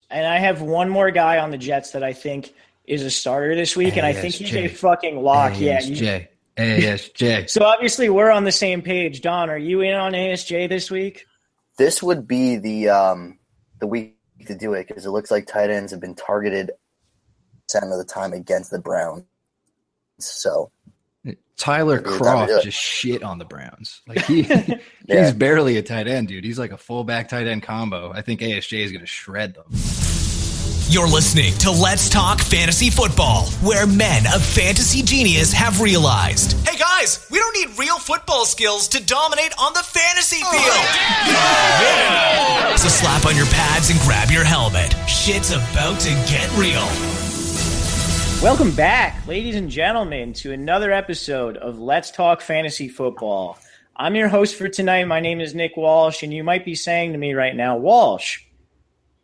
And I have one more guy on the Jets that I think is a starter this week, and I think he's a fucking lock. ASJ. ASJ. So obviously we're on the same page. Don, are you in on ASJ this week? This would be the week to do it because it looks like tight ends have been targeted 10% of the time against the Browns. So Tyler Kroft just shit on the Browns. Like he's barely a tight end, dude. He's like a fullback tight end combo. I think ASJ is going to shred them. You're listening to Let's Talk Fantasy Football, where men of fantasy genius have realized, hey guys, we don't need real football skills to dominate on the fantasy field. Yeah. So slap on your pads and grab your helmet. Shit's about to get real. Welcome back, ladies and gentlemen, to another episode of Let's Talk Fantasy Football. I'm your host for tonight. My name is Nick Walsh, and you might be saying to me right now, Walsh,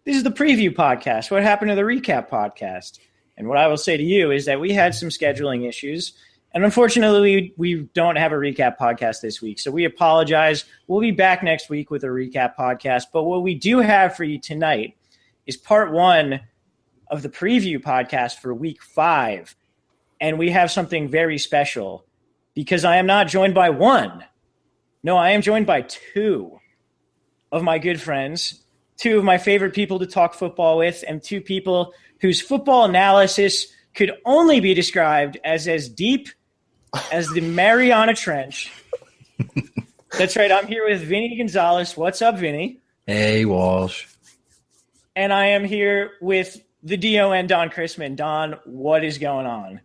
this is the preview podcast. What happened to the recap podcast? And what I will say to you is that we had some scheduling issues, and unfortunately, we don't have a recap podcast this week, so we apologize. We'll be back next week with a recap podcast, but what we do have for you tonight is part one of the preview podcast for week 5, and we have something very special because I am not joined by one. No, I am joined by two of my good friends, two of my favorite people to talk football with, and two people whose football analysis could only be described as deep as the Mariana Trench. That's right. I'm here with Vinny Gonzalez. What's up, Vinny? Hey, Walsh. And I am here with the DON, Don Chrisman. Don, what is going on?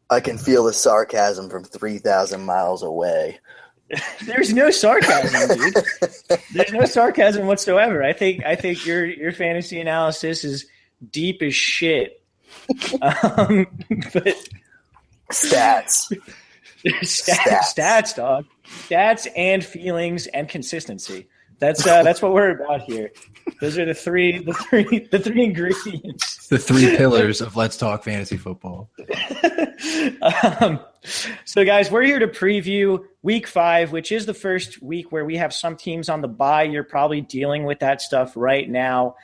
I can feel the sarcasm from 3,000 miles away. There's no sarcasm, dude. There's no sarcasm whatsoever. I think your fantasy analysis is deep as shit. But stats, dog. Stats and feelings and consistency. That's what we're about here. Those are the three ingredients. The 3 pillars of Let's Talk Fantasy Football. So, guys, we're here to preview week 5, which is the first week where we have some teams on the bye. You're probably dealing with that stuff right now.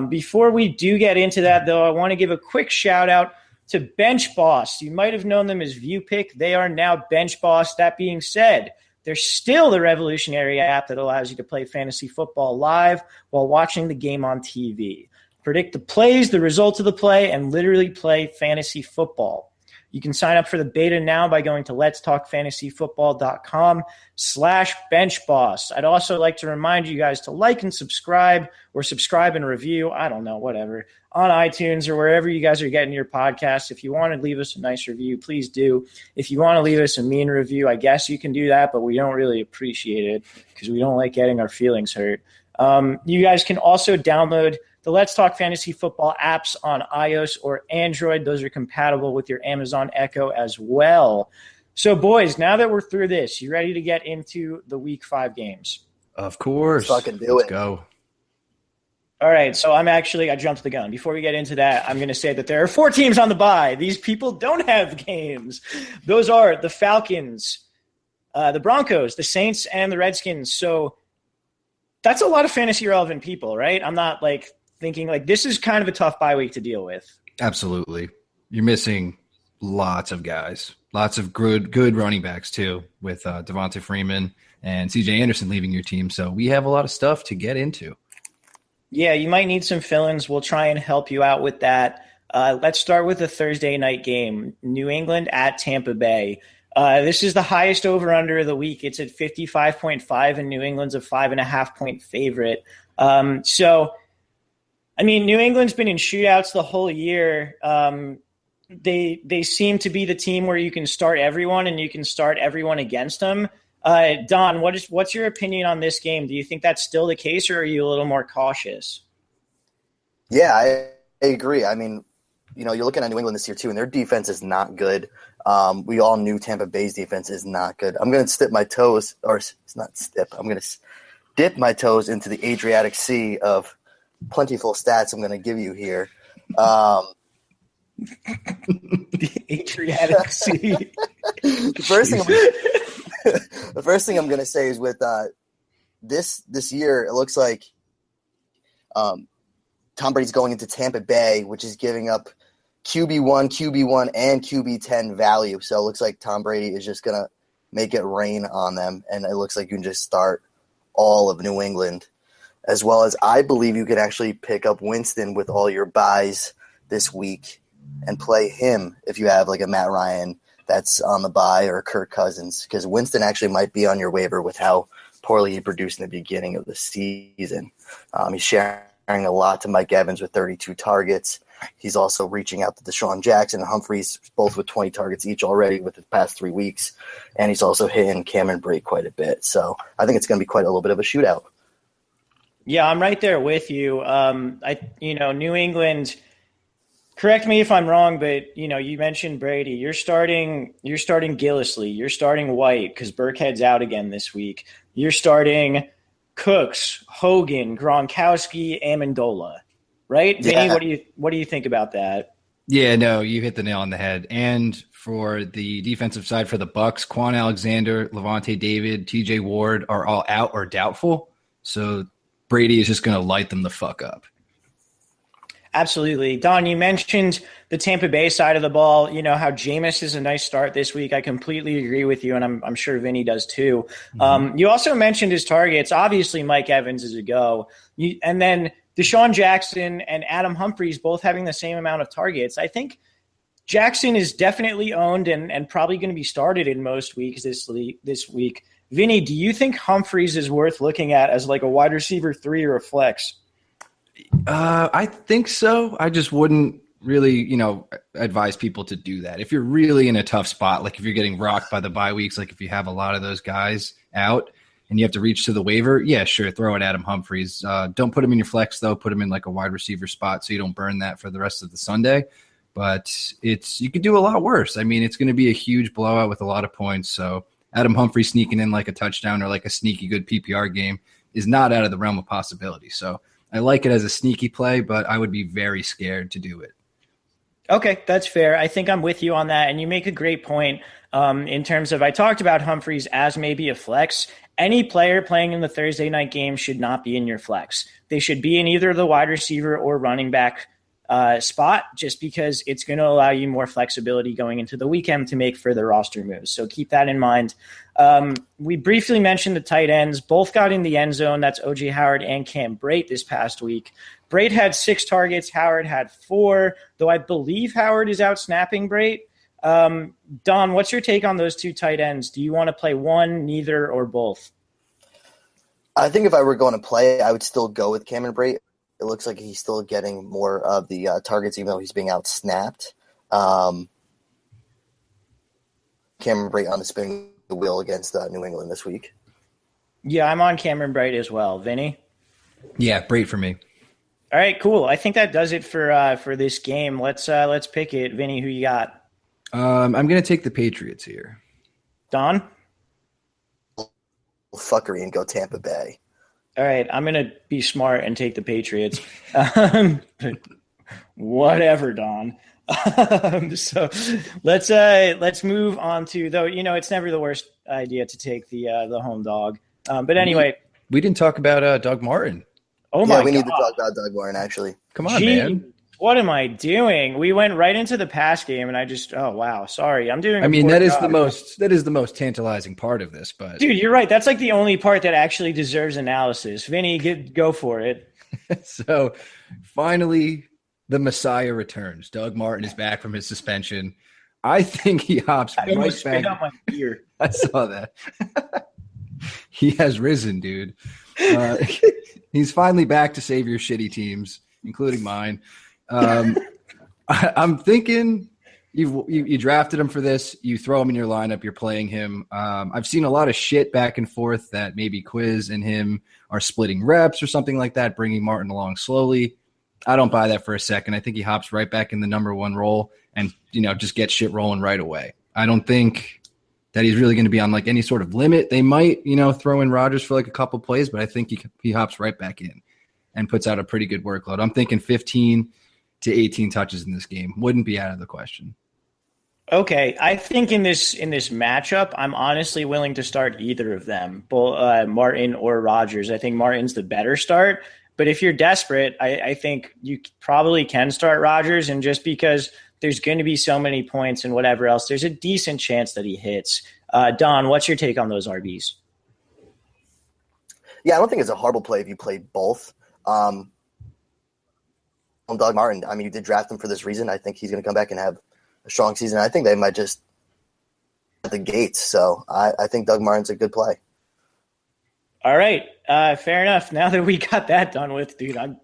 Before we do get into that, though, I want to give a quick shout-out to BenchBoss. You might have known them as ViewPick. They are now BenchBoss. That being said, they're still the revolutionary app that allows you to play fantasy football live while watching the game on TV. Predict the plays, the results of the play, and literally play fantasy football. You can sign up for the beta now by going to letstalkfantasyfootball.com/benchboss. I'd also like to remind you guys to like and subscribe, or subscribe and review, I don't know, whatever, on iTunes or wherever you guys are getting your podcasts. If you want to leave us a nice review, please do. If you want to leave us a mean review, I guess you can do that, but we don't really appreciate it because we don't like getting our feelings hurt. You guys can also download the Let's Talk Fantasy Football apps on iOS or Android. Those are compatible with your Amazon Echo as well. So, boys, now that we're through this, you ready to get into the Week 5 games? Of course. Let's fucking do Let's it. Go. All right, so I jumped the gun. Before we get into that, I'm going to say that there are 4 teams on the bye. These people don't have games. Those are the Falcons, the Broncos, the Saints, and the Redskins. So that's a lot of fantasy-relevant people, right? I'm not, thinking this is kind of a tough bye week to deal with. Absolutely. You're missing lots of guys, lots of good running backs too, with Devonta Freeman and CJ Anderson leaving your team. So we have a lot of stuff to get into. Yeah, you might need some fill-ins. We'll try and help you out with that. Let's start with the Thursday night game, New England at Tampa Bay. This is the highest over-under of the week. It's at 55.5, and New England's a 5.5-point favorite. New England's been in shootouts the whole year. They seem to be the team where you can start everyone and you can start everyone against them. Don, what's your opinion on this game? Do you think that's still the case, or are you a little more cautious? Yeah, I agree. I mean, you're looking at New England this year too, and their defense is not good. We all knew Tampa Bay's defense is not good. I'm going to dip my toes into the Adriatic Sea of plentiful stats I'm going to give you here. The Adriatic Sea. The first thing I'm going to say is with this year, it looks like Tom Brady's going into Tampa Bay, which is giving up QB1, and QB10 value. So it looks like Tom Brady is just going to make it rain on them, and it looks like you can just start all of New England, as well as I believe you can actually pick up Winston with all your buys this week and play him if you have like a Matt Ryan that's on the bye or Kirk Cousins, because Winston actually might be on your waiver with how poorly he produced in the beginning of the season. He's sharing a lot to Mike Evans with 32 targets. He's also reaching out to Deshaun Jackson and Humphreys, both with 20 targets each already with the past 3 weeks. And he's also hitting Cameron Brate quite a bit. So I think it's going to be quite a little bit of a shootout. Yeah, I'm right there with you. New England, correct me if I'm wrong, but you mentioned Brady. You're starting Gillislee. You're starting White because Burkhead's out again this week. You're starting Cooks, Hogan, Gronkowski, Amendola. Right? Yeah. Vinny, what do you think about that? Yeah, no, you hit the nail on the head. And for the defensive side for the Bucs, Quan Alexander, Levante David, TJ Ward are all out or doubtful. So Brady is just going to light them the fuck up. Absolutely. Don, you mentioned the Tampa Bay side of the ball, how Jameis is a nice start this week. I completely agree with you, and I'm sure Vinny does too. Mm-hmm. You also mentioned his targets. Obviously, Mike Evans is a go. And then Deshaun Jackson and Adam Humphreys both having the same amount of targets. I think Jackson is definitely owned and probably going to be started in most weeks this week. Vinny, do you think Humphreys is worth looking at as like a wide receiver 3 or a flex? I think so. I just wouldn't really, advise people to do that. If you're really in a tough spot, like if you're getting rocked by the bye weeks, like if you have a lot of those guys out and you have to reach to the waiver, yeah, sure, throw it Adam Humphreys. Don't put him in your flex, though. Put him in like a wide receiver spot so you don't burn that for the rest of the Sunday. But you could do a lot worse. I mean, it's going to be a huge blowout with a lot of points. So Adam Humphreys sneaking in like a touchdown or like a sneaky good PPR game is not out of the realm of possibility. So I like it as a sneaky play, but I would be very scared to do it. Okay, that's fair. I think I'm with you on that. And you make a great point in terms of, I talked about Humphreys as maybe a flex. Any player playing in the Thursday night game should not be in your flex. They should be in either the wide receiver or running back spot, just because it's going to allow you more flexibility going into the weekend to make further roster moves. So keep that in mind. We briefly mentioned the tight ends. Both got in the end zone. That's O.J. Howard and Cam Brate this past week. Brate had 6 targets. Howard had 4, though I believe Howard is out snapping Brate. Don, what's your take on those 2 tight ends? Do you want to play one, neither, or both? I think if I were going to play, I would still go with Cameron Brate. It looks like he's still getting more of the targets, even though he's being out-snapped. Cameron Brate on the spinning wheel against New England this week. Yeah, I'm on Cameron Brate as well. Vinny? Yeah, Brate for me. All right, cool. I think that does it for this game. Let's pick it. Vinny, who you got? I'm going to take the Patriots here. Don? Fuckery and go Tampa Bay. All right, I'm going to be smart and take the Patriots. Whatever, Don. So let's move on to, though, it's never the worst idea to take the home dog. But anyway. We didn't talk about Doug Martin. Oh, my God. Yeah, we need to talk about Doug Martin, actually. Come on, man. What am I doing? We went right into the pass game, and oh, wow. Sorry. I'm doing that is the most tantalizing part of this, but dude, you're right. That's like the only part that actually deserves analysis. Vinny, go for it. So finally the Messiah returns. Doug Martin is back from his suspension. I think he hops right back. Out my ear. I saw that. He has risen, dude. He's finally back to save your shitty teams, including mine. I'm thinking you drafted him for this. You throw him in your lineup. You're playing him. I've seen a lot of shit back and forth that maybe Quiz and him are splitting reps or something like that, bringing Martin along slowly. I don't buy that for a second. I think he hops right back in the number 1 role and, just get shit rolling right away. I don't think that he's really going to be on like any sort of limit. They might, throw in Rodgers for like a couple plays, but I think he hops right back in and puts out a pretty good workload. I'm thinking 15 to 18 touches in this game. Wouldn't be out of the question. Okay, I think in this matchup, I'm honestly willing to start either of them, both Martin or Rodgers. I think Martin's the better start. But if you're desperate, I think you probably can start Rodgers. And just because there's going to be so many points and whatever else, there's a decent chance that he hits. Don, what's your take on those RBs? Yeah, I don't think it's a horrible play if you play both. Doug Martin, I mean, you did draft him for this reason. I think he's going to come back and have a strong season. I think they might just at the gates. So I think Doug Martin's a good play. All right. Fair enough. Now that we got that done with, dude, I'm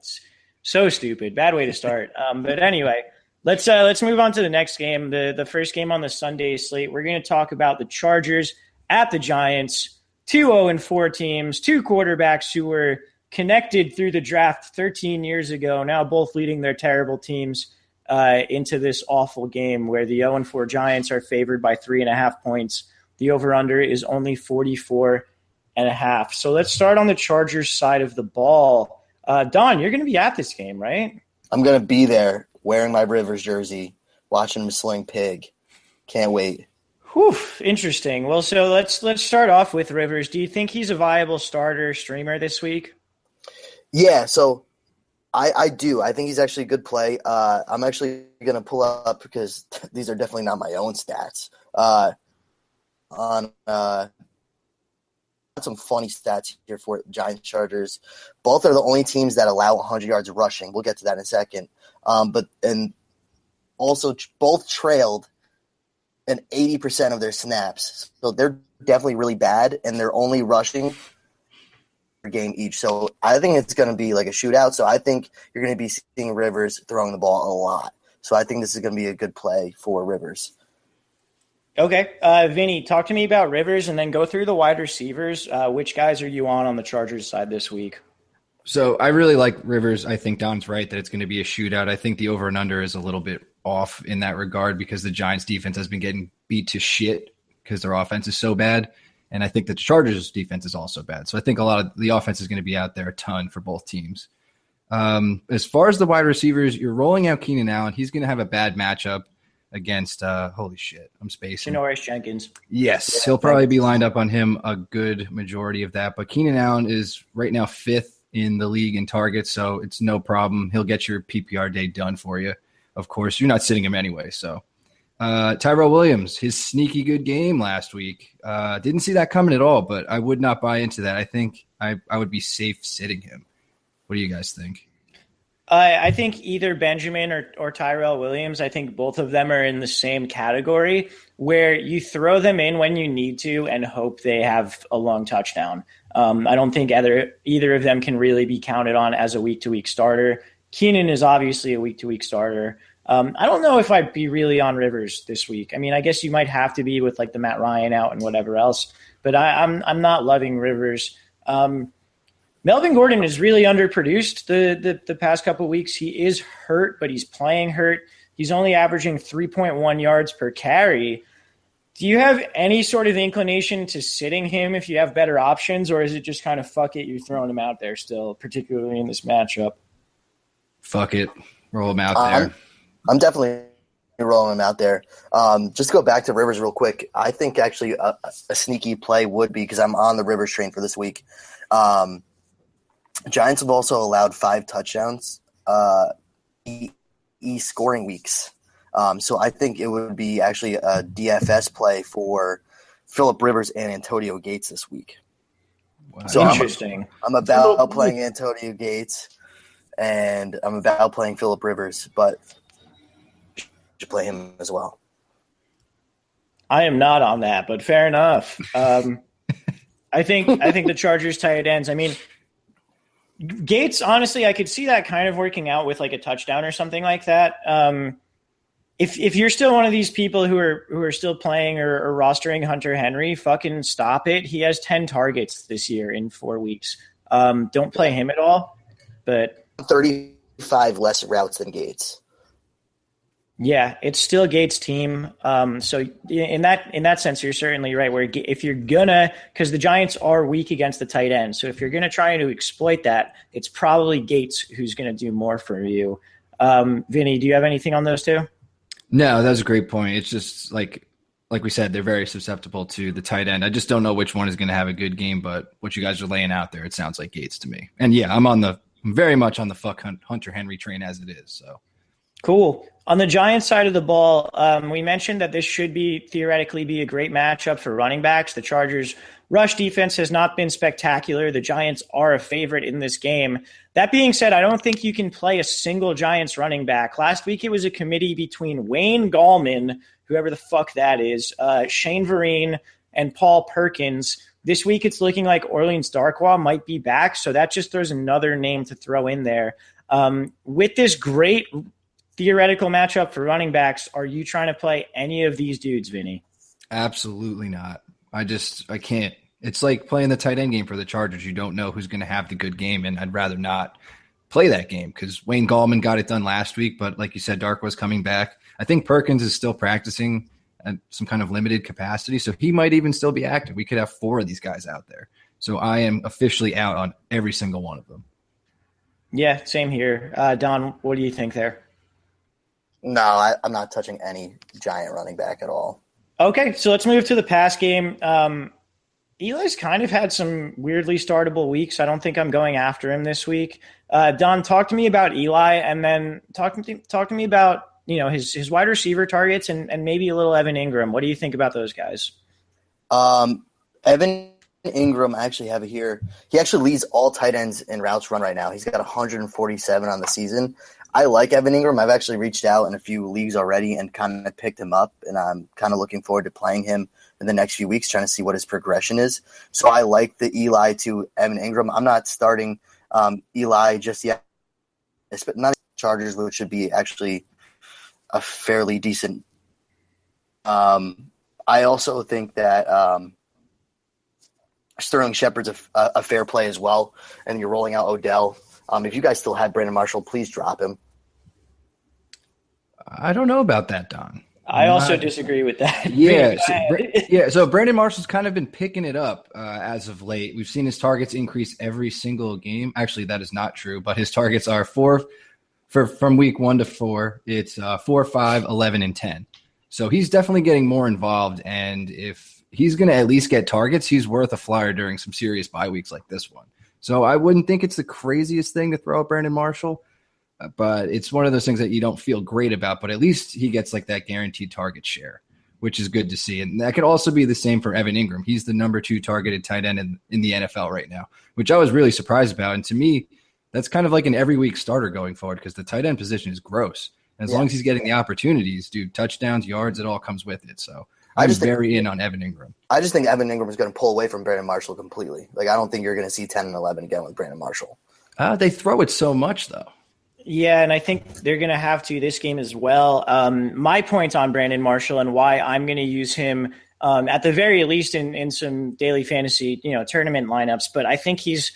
so stupid. Bad way to start. But anyway, let's move on to the next game. The first game on the Sunday slate. We're going to talk about the Chargers at the Giants. 2-0-4 teams, two quarterbacks who were connected through the draft 13 years ago, now both leading their terrible teams into this awful game where the 0-4 Giants are favored by 3.5 points. The over-under is only 44.5. So let's start on the Chargers side of the ball. Don, you're going to be at this game, right? I'm going to be there wearing my Rivers jersey, watching him sling pig. Can't wait. Whew, interesting. Well, so let's start off with Rivers. Do you think he's a viable starter streamer this week? Yeah, so I do. I think he's actually a good play. I'm actually going to pull up because these are definitely not my own stats. On some funny stats here for Giants Chargers. Both are the only teams that allow 100 yards rushing. We'll get to that in a second. But also both trailed in 80% of their snaps. So they're definitely really bad, and they're only rushing per game each. So I think it's going to be like a shootout. So I think you're going to be seeing Rivers throwing the ball a lot. So I think this is going to be a good play for Rivers. Okay. Vinny, talk to me about Rivers and then go through the wide receivers. Which guys are you on the Chargers side this week? So I really like Rivers. I think Don's right that it's going to be a shootout. I think the over and under is a little bit off in that regard because the Giants defense has been getting beat to shit because their offense is so bad. And I think that the Chargers defense is also bad. So I think a lot of the offense is going to be out there a ton for both teams. As far as the wide receivers, you're rolling out Keenan Allen. He's going to have a bad matchup against holy shit, I'm spacing. Janoris Jenkins. Yes, Yeah, he'll probably be lined up on him a good majority of that. But Keenan Allen is right now 5th in the league in targets, so it's no problem. He'll get your PPR day done for you. Of course, you're not sitting him anyway. So Tyrell Williams, his sneaky good game last week. Didn't see that coming at all, but I would not buy into that. I think I would be safe sitting him. What do you guys think? I think either Benjamin or Tyrell Williams, I think both of them are in the same category where you throw them in when you need to and hope they have a long touchdown. I don't think either of them can really be counted on as a week-to-week starter. Keenan is obviously a week-to-week starter. I don't know if I'd be really on Rivers this week. I mean, I guess you might have to be with like the Matt Ryan out and whatever else, but I'm not loving Rivers. Melvin Gordon is really underproduced the past couple of weeks. He is hurt, but he's playing hurt. He's only averaging 3.1 yards per carry. Do you have any sort of inclination to sitting him if you have better options, or is it just kind of fuck it, you're throwing him out there still, particularly in this matchup? Fuck it. Roll him out there. I'm definitely rolling him out there. Just to go back to Rivers real quick, I think actually a sneaky play would be, because I'm on the Rivers train for this week. Giants have also allowed 5 touchdowns scoring weeks. So I think it would be actually a DFS play for Phillip Rivers and Antonio Gates this week. Wow. So Interesting. I'm about playing Antonio Gates, and I'm about playing Phillip Rivers, but you should play him as well. I am not on that, but fair enough. I think the Chargers tight ends. I mean, Gates, honestly, I could see that kind of working out with like a touchdown or something like that. If you're still one of these people who are still playing or rostering Hunter Henry, fucking stop it. He has 10 targets this year in 4 weeks. Don't play him at all. But 35 less routes than Gates. Yeah, it's still Gates' team. So in that sense, you're certainly right. Where if you're gonna, because the Giants are weak against the tight end, so if you're gonna try to exploit that, it's probably Gates who's gonna do more for you. Vinny, do you have anything on those two? No, that was a great point. It's just like we said, they're very susceptible to the tight end. I just don't know which one is going to have a good game, but what you guys are laying out there, it sounds like Gates to me. And yeah, I'm on the I'm very much on the fuck Hunter Henry train as it is. So cool. On the Giants side of the ball, we mentioned that this should theoretically be a great matchup for running backs. The Chargers' rush defense has not been spectacular. The Giants are a favorite in this game. That being said, I don't think you can play a single Giants running back. Last week, it was a committee between Wayne Gallman, whoever the fuck that is, Shane Vereen, and Paul Perkins. This week, it's looking like Orleans Darkwa might be back, so that just throws another name to throw in there. With this great theoretical matchup for running backs, are you trying to play any of these dudes, Vinny? Absolutely not. I can't. It's like playing the tight end game for the Chargers. You don't know who's going to have the good game, and I'd rather not play that game because Wayne Gallman got it done last week, but like you said, Dark was coming back. I think Perkins is still practicing at some kind of limited capacity, so he might even still be active. We could have 4 of these guys out there. So I am officially out on every single one of them. Yeah, same here. Don, what do you think there? No, I'm not touching any Giant running back at all. Okay, so let's move to the pass game. Eli's kind of had some weirdly startable weeks. I don't think I'm going after him this week. Don, talk to me about Eli, and then talk to me about his wide receiver targets and maybe a little Evan Ingram. What do you think about those guys? Evan Ingram, I actually have it here. He actually leads all tight ends in routes run right now. He's got 147 on the season. I like Evan Ingram. I've actually reached out in a few leagues already and kind of picked him up, and I'm kind of looking forward to playing him in the next few weeks, trying to see what his progression is. So I like the Eli to Evan Ingram. I'm not starting Eli just yet, but not Chargers, which should be actually a fairly decent. I also think that Sterling Shepard's a fair play as well, and you're rolling out Odell. If you guys still had Brandon Marshall, please drop him. I don't know about that, Don. I also disagree with that. Yeah. So Brandon Marshall's kind of been picking it up as of late. We've seen his targets increase every single game. Actually, that is not true, but his targets are from week 1 to 4. It's 4, 5, 11, and 10. So he's definitely getting more involved. And if he's going to at least get targets, he's worth a flyer during some serious bye weeks like this one. So I wouldn't think it's the craziest thing to throw at Brandon Marshall, but it's one of those things that you don't feel great about, but at least he gets like that guaranteed target share, which is good to see. And that could also be the same for Evan Ingram. He's the number 2 targeted tight end in the NFL right now, which I was really surprised about. And to me, that's kind of like an every week starter going forward because the tight end position is gross. And as long as he's getting the opportunities, dude, touchdowns, yards, it all comes with it. So I'm very in on Evan Ingram. I just think Evan Ingram is going to pull away from Brandon Marshall completely. Like, I don't think you're going to see 10 and 11 again with Brandon Marshall. They throw it so much, though. Yeah, and I think they're going to have to this game as well. My point on Brandon Marshall and why I'm going to use him at the very least in some daily fantasy, tournament lineups, but I think he's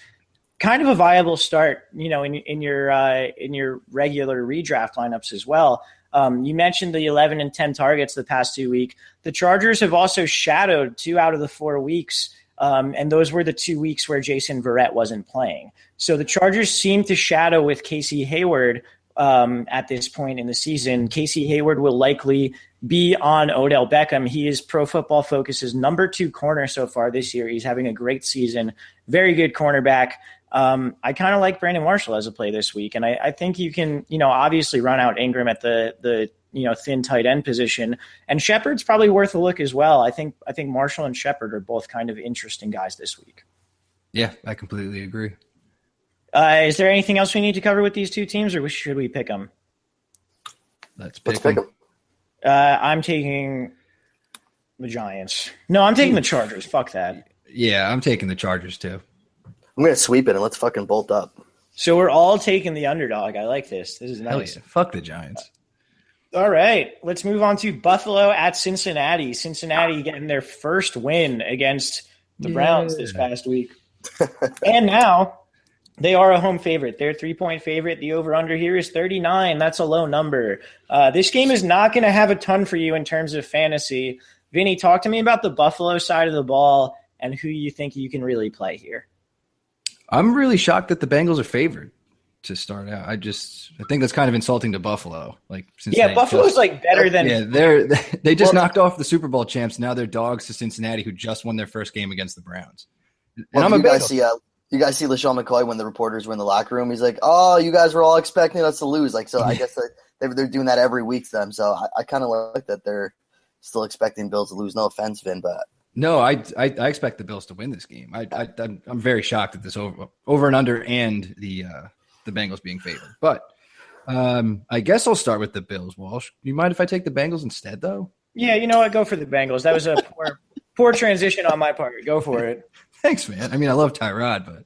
kind of a viable start, in your regular redraft lineups as well. You mentioned the 11 and 10 targets the past 2 weeks. The Chargers have also shadowed 2 out of the 4 weeks, and those were the 2 weeks where Jason Verrett wasn't playing. So the Chargers seem to shadow with Casey Hayward at this point in the season. Casey Hayward will likely be on Odell Beckham. He is Pro Football Focus's number 2 corner so far this year. He's having a great season. Very good cornerback. I kind of like Brandon Marshall as a play this week, and I think you can, obviously run out Ingram at the thin tight end position, and Shepard's probably worth a look as well. I think Marshall and Shepard are both kind of interesting guys this week. Yeah, I completely agree. Is there anything else we need to cover with these 2 teams, or should we pick them? Let's pick them. I'm taking the Giants. No, I'm taking the Chargers. Fuck that. Yeah, I'm taking the Chargers too. I'm going to sweep it and let's fucking bolt up. So we're all taking the underdog. I like this. This is nice. Yeah. Fuck the Giants. All right. Let's move on to Buffalo at Cincinnati. Cincinnati getting their first win against the Browns this past week. And now they are a home favorite. They're a 3-point favorite. The over-under here is 39. That's a low number. This game is not going to have a ton for you in terms of fantasy. Vinny, talk to me about the Buffalo side of the ball and who you think you can really play here. I'm really shocked that the Bengals are favored to start out. I think that's kind of insulting to Buffalo. Buffalo's better than. Yeah, they just knocked off the Super Bowl champs. Now they're dogs to Cincinnati, who just won their first game against the Browns. And I'm a Bengals. You guys see LaShawn McCoy when the reporters were in the locker room? He's like, "Oh, you guys were all expecting us to lose." Like, so I guess they're doing that every week to them. So I kind of like that they're still expecting Bills to lose. No offense, Vin, but No, I expect the Bills to win this game. I'm very shocked at this over and under and the Bengals being favored. But I guess I'll start with the Bills. Walsh, do you mind if I take the Bengals instead, though? Yeah, you know what? Go for the Bengals. That was a poor transition on my part. Go for it. Thanks, man. I mean, I love Tyrod,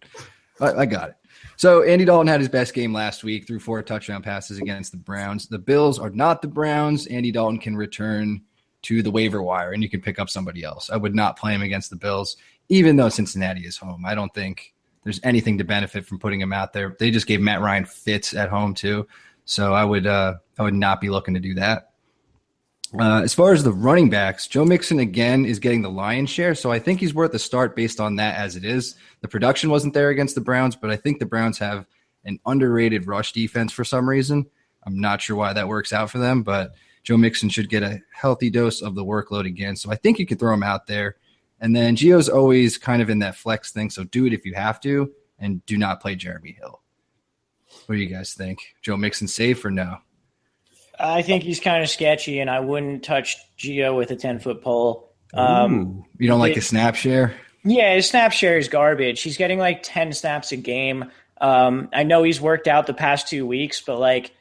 but I got it. So Andy Dalton had his best game last week, threw 4 touchdown passes against the Browns. The Bills are not the Browns. Andy Dalton can return to the waiver wire, and you can pick up somebody else. I would not play him against the Bills, even though Cincinnati is home. I don't think there's anything to benefit from putting him out there. They just gave Matt Ryan fits at home too, so I would not be looking to do that. As far as the running backs, Joe Mixon again is getting the lion's share, so I think he's worth a start based on that as it is. The production wasn't there against the Browns, but I think the Browns have an underrated rush defense for some reason. I'm not sure why that works out for them, but Joe Mixon should get a healthy dose of the workload again, so I think you could throw him out there. And then Gio's always kind of in that flex thing, so do it if you have to, and do not play Jeremy Hill. What do you guys think? Joe Mixon safe or no? I think he's kind of sketchy, and I wouldn't touch Gio with a 10-foot pole. You don't like the snap share? Yeah, his snap share is garbage. He's getting like 10 snaps a game. I know he's worked out the past 2 weeks, but like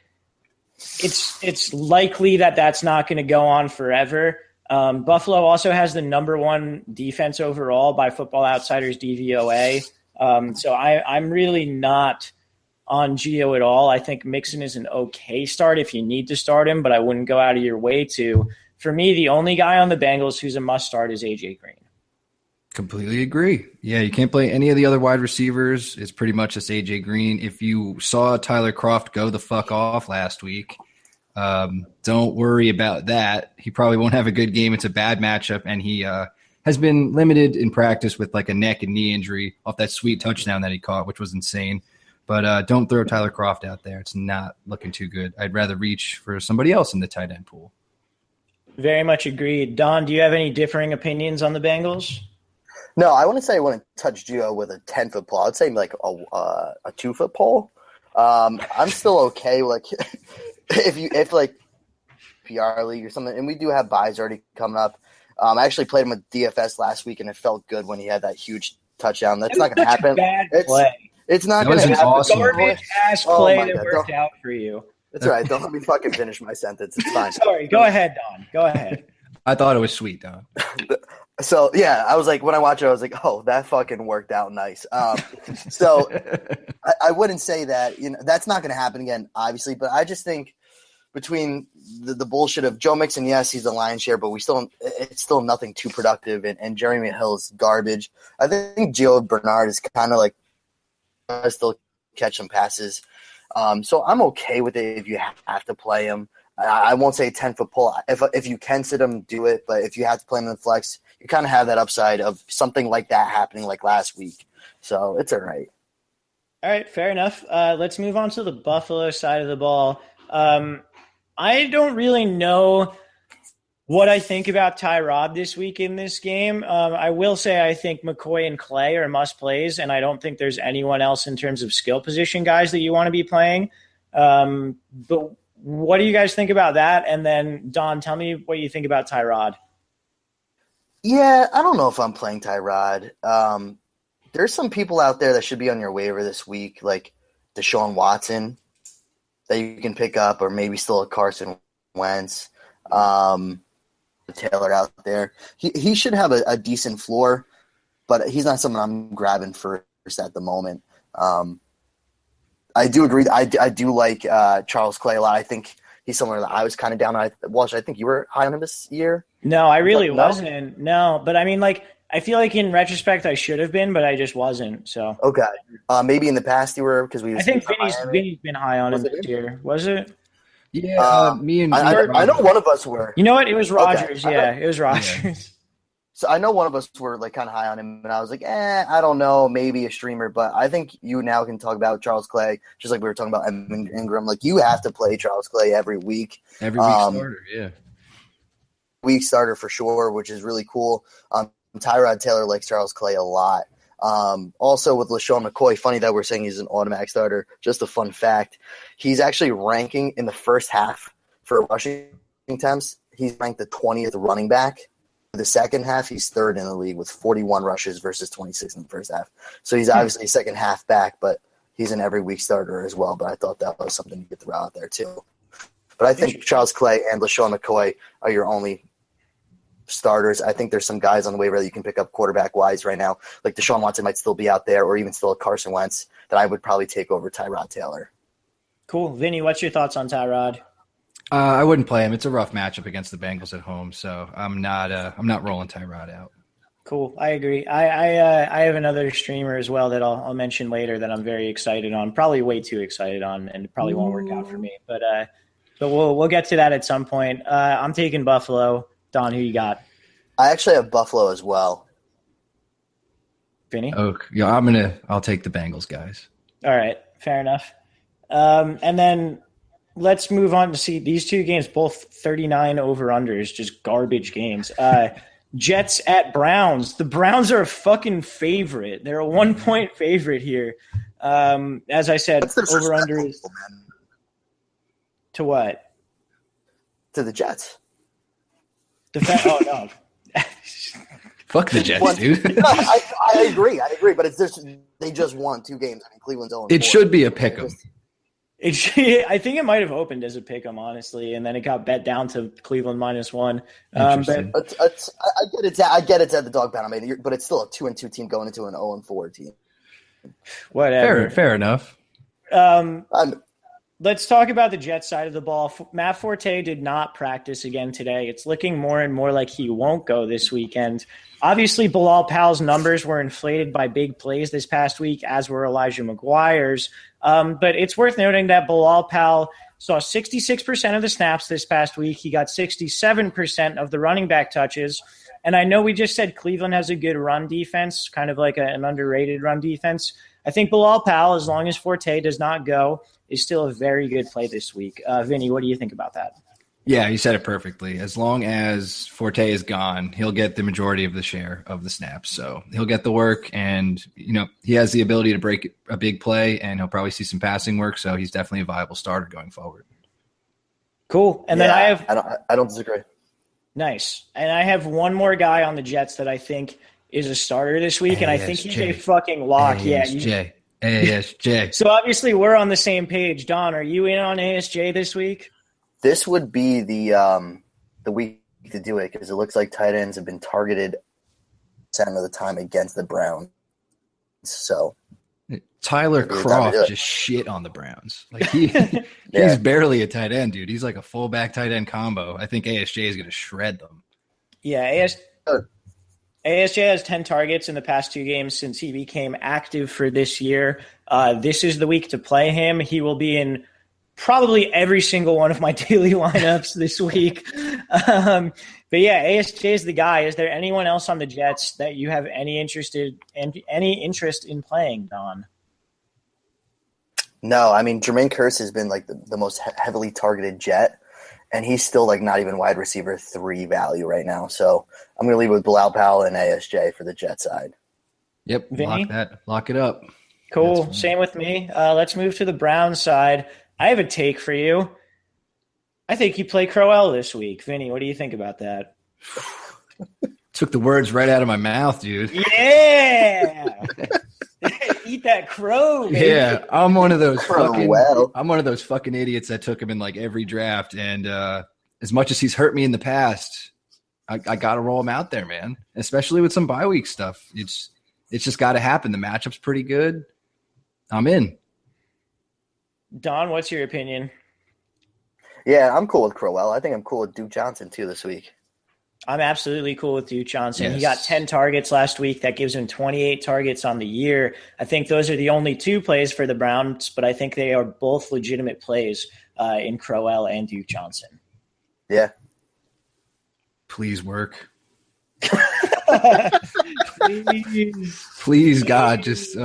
it's likely that that's not going to go on forever. Buffalo also has the number 1 defense overall by Football Outsiders DVOA. So I'm really not on Gio at all. I think Mixon is an okay start if you need to start him, but I wouldn't go out of your way to. For me, the only guy on the Bengals who's a must start is AJ Green. Completely agree. Yeah, you can't play any of the other wide receivers. It's pretty much just AJ Green. If you saw Tyler Kroft go the fuck off last week, don't worry about that. He probably won't have a good game. It's a bad matchup, and he has been limited in practice with like a neck and knee injury off that sweet touchdown that he caught, which was insane. But don't throw Tyler Kroft out there. It's not looking too good. I'd rather reach for somebody else in the tight end pool. Very much agreed. Don, do you have any differing opinions on the Bengals? no, I wouldn't say I wouldn't touch Gio with a 10-foot pole. I'd say like a 2-foot pole. I'm still okay. Like if like PR league or something, and we do have buys already coming up. I actually played him with DFS last week, and it felt good when he had that huge touchdown. That's not going to happen. Bad play. It's not going to happen. Awesome Garbage ass play that worked out for you. That's all right. Don't let me fucking finish my sentence. It's fine. Sorry. Go ahead, Don. Go ahead. I thought it was sweet, Don. So, yeah, I was like, when I watched it, I was like, oh, that fucking worked out nice. So I wouldn't say that, that's not going to happen again, obviously. But I just think between the bullshit of Joe Mixon, yes, he's the lion's share, but it's still nothing too productive. And Jeremy Hill is garbage. I think Gio Bernard is kind of like still catch some passes. So I'm okay with it if you have to play him. I won't say 10-foot pull. If you can sit him, do it. But if you have to play him in the flex, you kind of have that upside of something like that happening like last week. So it's all right. All right, fair enough. Let's move on to the Buffalo side of the ball. I don't really know what I think about Tyrod this week in this game. I will say I think McCoy and Clay are must plays, and I don't think there's anyone else in terms of skill position guys that you want to be playing. But what do you guys think about that? And then, Don, tell me what you think about Tyrod. Yeah, I don't know if I'm playing Tyrod. There's some people out there that should be on your waiver this week, like Deshaun Watson, that you can pick up, or maybe still a Carson Wentz. Taylor out there. He should have a decent floor, but he's not someone I'm grabbing first at the moment. I do agree. I do like Charles Clay a lot. I think he's someone that I was kind of down on. Walsh, I think you were high on him this year. No, I really wasn't. No, but I mean, like, I feel like in retrospect I should have been, but I just wasn't. So okay, maybe in the past you were because I think Vinny's been high on him this year. Was it? Yeah, me and I know one of us were. You know what? It was Rodgers. Okay. Yeah, it was Rodgers. Yeah. So I know one of us were like kind of high on him, and I was like, I don't know, maybe a streamer. But I think you now can talk about Charles Clay, just like we were talking about Evan Ingram. Like you have to play Charles Clay every week. Every week starter, yeah. Week starter for sure, which is really cool. Tyrod Taylor likes Charles Clay a lot. Also with LaShawn McCoy, funny that we're saying he's an automatic starter. Just a fun fact. He's actually ranking in the first half for rushing attempts. He's ranked the 20th running back. For the second half, he's third in the league with 41 rushes versus 26 in the first half. So he's obviously a second half back, but he's an every week starter as well. But I thought that was something to get throw out there too. But I think Charles Clay and LaShawn McCoy are your only starters. I think there's some guys on the waiver that you can pick up quarterback-wise right now. Like Deshaun Watson might still be out there, or even still Carson Wentz, that I would probably take over Tyrod Taylor. Cool. Vinny, what's your thoughts on Tyrod? I wouldn't play him. It's a rough matchup against the Bengals at home, so I'm not rolling Tyrod out. Cool. I agree. I have another streamer as well that I'll mention later that I'm very excited on. Probably way too excited on, and it probably won't work out for me. But we'll get to that at some point. I'm taking Buffalo. Don, who you got? I actually have Buffalo as well. Vinny? Oh, yeah, I'll take the Bengals, guys. All right, fair enough. And then let's move on to see these two games, both 39 over-unders, just garbage games. Jets at Browns. The Browns are a fucking favorite. They're a 1-point favorite here. As I said, over-under is to what? To the Jets. Oh, no. Fuck the Jets, dude. I agree, but it's just they just won 2 games. I mean, Cleveland's 0-4. It should be a pick 'em. I think it might have opened as a pick 'em, honestly, and then it got bet down to Cleveland -1. I get it's at the dog pound, but it's still a 2-2 team going into an 0-4 team. Whatever. Fair enough. Let's talk about the Jets side of the ball. Matt Forte did not practice again today. It's looking more and more like he won't go this weekend. Obviously, Bilal Powell's numbers were inflated by big plays this past week, as were Elijah McGuire's. But it's worth noting that Bilal Powell saw 66% of the snaps this past week. He got 67% of the running back touches. And I know we just said Cleveland has a good run defense, kind of like an underrated run defense. I think Bilal Powell, as long as Forte does not go, is still a very good play this week. Vinny, what do you think about that? Yeah, you said it perfectly. As long as Forte is gone, he'll get the majority of the share of the snaps. So he'll get the work, and he has the ability to break a big play, and he'll probably see some passing work. So he's definitely a viable starter going forward. Cool. And then I don't disagree. Nice. And I have one more guy on the Jets that I think is a starter this week, and I think he's a fucking lock. ASJ. So obviously we're on the same page. Don, are you in on ASJ this week? This would be the week to do it because it looks like tight ends have been targeted 10% of the time against the Browns. So Tyler Kroft just shit on the Browns. Like he's barely a tight end, dude. He's like a fullback tight end combo. I think ASJ is going to shred them. Yeah, ASJ has 10 targets in the past 2 games since he became active for this year. This is the week to play him. He will be in probably every single one of my daily lineups this week. But yeah, ASJ is the guy. Is there anyone else on the Jets that you have any interest in playing, Don? No, I mean, Jermaine Kearse has been like the most heavily targeted Jet, and he's still like not even wide receiver 3 value right now. So I'm going to leave with Bilal Powell and ASJ for the Jet side. Yep, Vinny? Lock it up. Cool. Same with me. Let's move to the Browns side. I have a take for you. I think you play Crowell this week. Vinny, what do you think about that? Took the words right out of my mouth, dude. Yeah. Eat that crow, baby. Yeah, I'm one of those fucking idiots that took him in like every draft. And as much as he's hurt me in the past, I got to roll him out there, man. Especially with some bye week stuff. It's just got to happen. The matchup's pretty good. I'm in. Don, what's your opinion? Yeah, I'm cool with Crowell. I think I'm cool with Duke Johnson too this week. I'm absolutely cool with Duke Johnson. Yes. He got 10 targets last week. That gives him 28 targets on the year. I think those are the only 2 plays for the Browns, but I think they are both legitimate plays in Crowell and Duke Johnson. Yeah. Please work. Please, God, just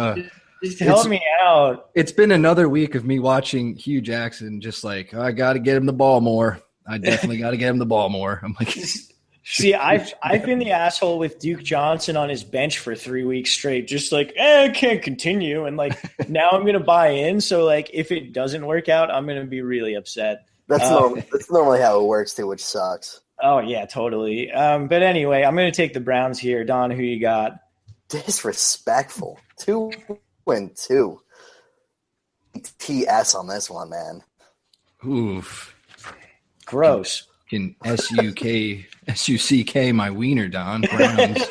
help me out. It's been another week of me watching Hugh Jackson just like, I got to get him the ball more. I definitely got to get him the ball more. I'm like, See, I've been the asshole with Duke Johnson on his bench for 3 weeks straight, just like, I can't continue. And like, now I'm going to buy in. So like, if it doesn't work out, I'm going to be really upset. That's normally how it works too, which sucks. Oh yeah, totally. But anyway, I'm going to take the Browns here. Don, who you got? Disrespectful. 2-2. TS on this one, man. Oof. Gross. Can SUCK my wiener, Don. Browns.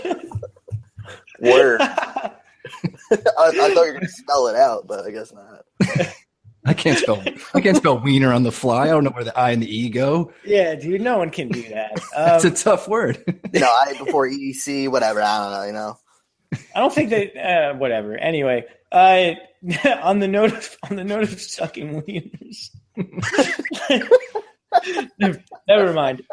Word. I thought you were going to spell it out, but I guess not. I can't spell wiener on the fly. I don't know where the I and the E go. Yeah, dude, no one can do that. It's a tough word. I before EEC, whatever. I don't know. I don't think that. Whatever. Anyway, on the note of sucking wieners. Never mind.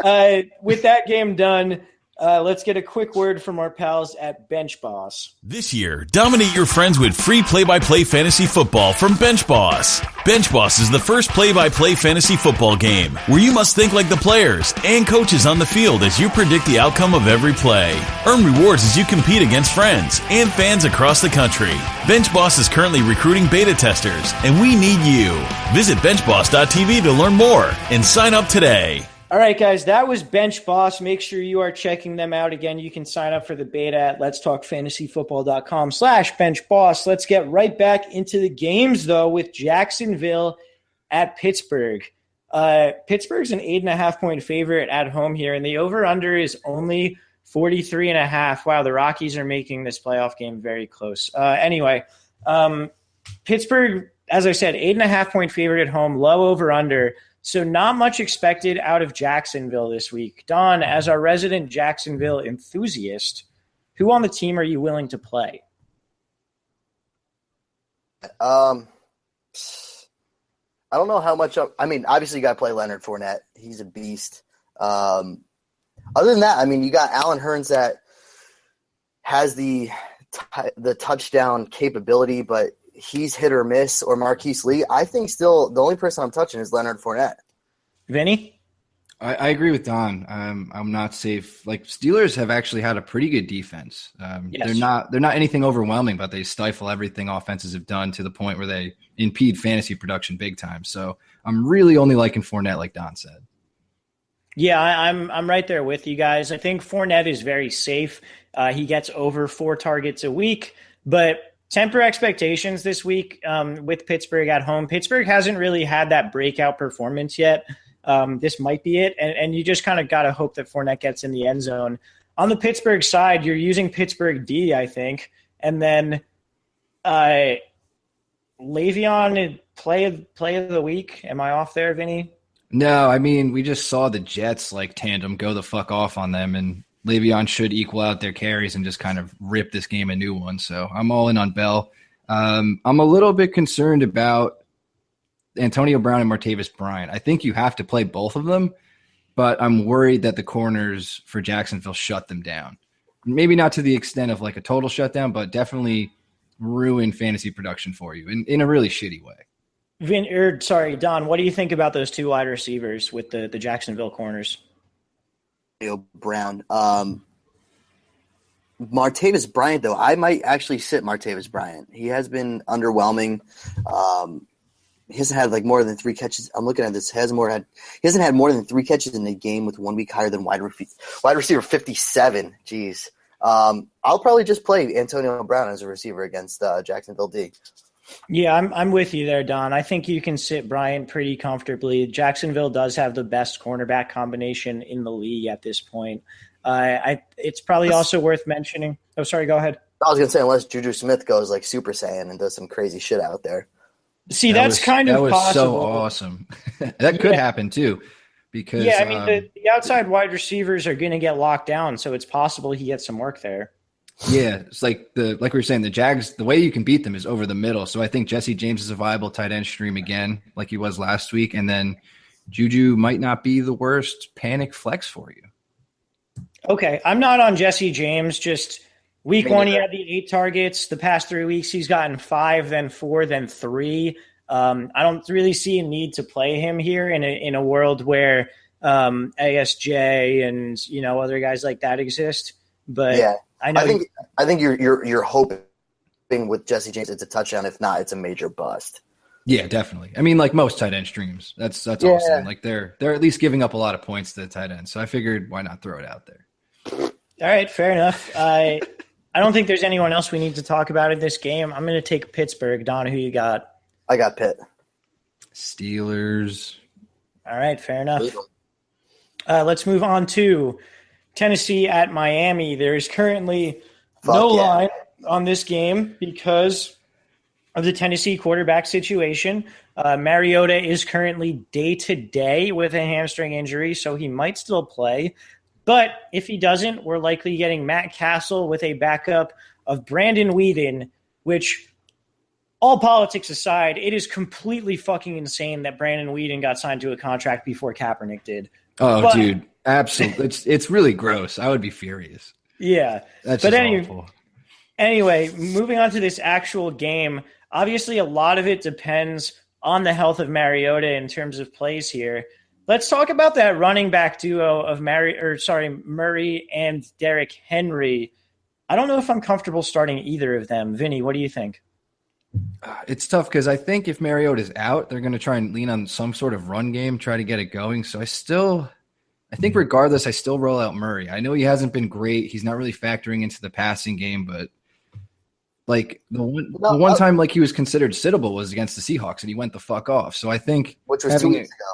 With that game done, let's get a quick word from our pals at BenchBoss. This year, dominate your friends with free play-by-play fantasy football from BenchBoss. BenchBoss is the first play-by-play fantasy football game where you must think like the players and coaches on the field as you predict the outcome of every play. Earn rewards as you compete against friends and fans across the country. BenchBoss is currently recruiting beta testers, and we need you. Visit benchboss.tv to learn more and sign up today. All right, guys, that was BenchBoss. Make sure you are checking them out. Again, you can sign up for the beta at letstalkfantasyfootball.com/BenchBoss. Let's get right back into the games, though, with Jacksonville at Pittsburgh. Pittsburgh's an 8.5-point favorite at home here, and the over-under is only 43.5. Wow, the Rockies are making this playoff game very close. Anyway, Pittsburgh, as I said, 8.5-point favorite at home, low over-under. So not much expected out of Jacksonville this week. Don, as our resident Jacksonville enthusiast, who on the team are you willing to play? I don't know how much – obviously you got to play Leonard Fournette. He's a beast. Other than that, you got Allen Hurns that has the touchdown capability, but – he's hit or miss, or Marquise Lee. I think still the only person I'm touching is Leonard Fournette. Vinny? I agree with Don. I'm not safe. Like, Steelers have actually had a pretty good defense. Yes. They're not anything overwhelming, but they stifle everything offenses have done to the point where they impede fantasy production big time. So I'm really only liking Fournette, like Don said. Yeah, I'm right there with you guys. I think Fournette is very safe. He gets over 4 targets a week, but temper expectations this week with Pittsburgh at home. Pittsburgh hasn't really had that breakout performance yet. This might be it, and you just kind of got to hope that Fournette gets in the end zone. On the Pittsburgh side, you're using Pittsburgh D, I think, and then Le'Veon play of the week. Am I off there, Vinny? No, we just saw the Jets tandem go the fuck off on them, and Le'Veon should equal out their carries and just kind of rip this game a new one. So I'm all in on Bell. I'm a little bit concerned about Antonio Brown and Martavis Bryant. I think you have to play both of them, but I'm worried that the corners for Jacksonville shut them down. Maybe not to the extent of a total shutdown, but definitely ruin fantasy production for you in a really shitty way. Don, what do you think about those 2 wide receivers with the Jacksonville corners? Brown. Martavis Bryant, though, I might actually sit Martavis Bryant. He has been underwhelming. He hasn't had more than 3 catches. I'm looking at this. He hasn't had more than 3 catches in a game with 1 week higher than wide receiver 57. Jeez. I'll probably just play Antonio Brown as a receiver against Jacksonville D. Yeah, I'm with you there, Don. I think you can sit Bryant pretty comfortably. Jacksonville does have the best cornerback combination in the league at this point. It's probably also worth mentioning. Oh, sorry, go ahead. I was going to say, unless Juju Smith goes Super Saiyan and does some crazy shit out there. See, that's kind of possible. So awesome. That could happen too. Because the outside wide receivers are going to get locked down, so it's possible he gets some work there. Yeah, it's like we were saying, the Jags, the way you can beat them is over the middle. So I think Jesse James is a viable tight end stream again, like he was last week. And then Juju might not be the worst panic flex for you. Okay, I'm not on Jesse James. Just week 1, he had the 8 targets. The past 3 weeks, he's gotten 5, then 4, then 3. I don't really see a need to play him here in a world where ASJ and, other guys like that exist. But Yeah, I know I think you're hoping with Jesse James it's a touchdown. If not, it's a major bust. Yeah, definitely. I mean, like most tight end streams, that's all I'm saying. Like they're at least giving up a lot of points to the tight end. So I figured why not throw it out there. All right, fair enough. I don't think there's anyone else we need to talk about in this game. I'm going to take Pittsburgh. Don, who you got? I got Pitt. Steelers. All right, fair enough. Let's move on to Tennessee at Miami. There is currently no line on this game because of the Tennessee quarterback situation. Mariota is currently day-to-day with a hamstring injury, so he might still play. But if he doesn't, we're likely getting Matt Castle with a backup of Brandon Weeden, which, all politics aside, it is completely fucking insane that Brandon Weeden got signed to a contract before Kaepernick did. Oh, dude, absolutely. It's really gross. I would be furious. Yeah. That's just awful. Anyway, moving on to this actual game, obviously a lot of it depends on the health of Mariota in terms of plays here. Let's talk about that running back duo of Murray and Derrick Henry. I don't know if I'm comfortable starting either of them. Vinny, what do you think? It's tough because I think if Mariota's out, they're going to try and lean on some sort of run game, try to get it going. So I think regardless, I still roll out Murray. I know he hasn't been great. He's not really factoring into the passing game, but like the one time like he was considered sittable was against the Seahawks and he went the fuck off. So I think which was 2 weeks ago.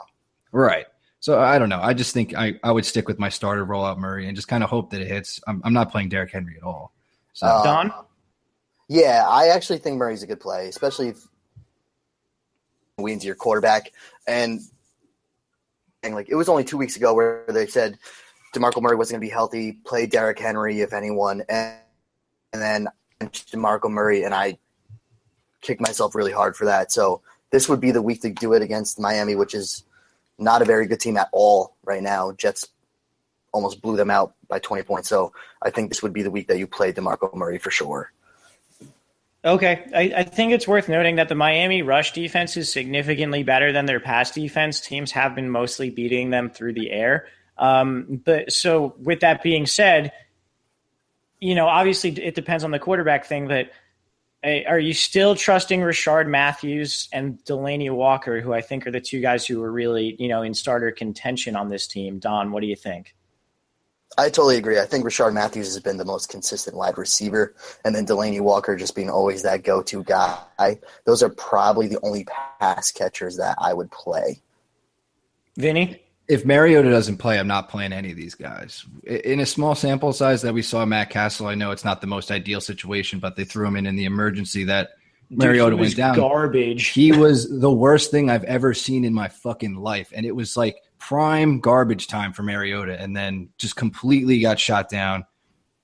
Right. So I don't know. I just think I would stick with my starter, roll out Murray, and just kind of hope that it hits. I'm not playing Derrick Henry at all. So Don? Yeah, I actually think Murray's a good play, especially if Ween's your quarterback. And like it was only 2 weeks ago where they said DeMarco Murray wasn't going to be healthy, play Derrick Henry if anyone, and then DeMarco Murray, and I kicked myself really hard for that. So this would be the week to do it against Miami, which is not a very good team at all right now. Jets almost blew them out by 20 points. So I think this would be the week that you play DeMarco Murray for sure. Okay. I think it's worth noting that the Miami rush defense is significantly better than their pass defense. Teams have been mostly beating them through the air. But so with that being said, obviously it depends on the quarterback thing, but are you still trusting Rashard Matthews and Delaney Walker, who I think are the two guys who are really, in starter contention on this team? Don, what do you think? I totally agree. I think Rashard Matthews has been the most consistent wide receiver, and then Delaney Walker just being always that go-to guy. Those are probably the only pass catchers that I would play. Vinny? If Mariota doesn't play, I'm not playing any of these guys. In a small sample size that we saw Matt Castle, I know it's not the most ideal situation, but they threw him in the emergency that Mariota went down. Garbage. He was the worst thing I've ever seen in my fucking life. And it was like prime garbage time for Mariota, and then just completely got shot down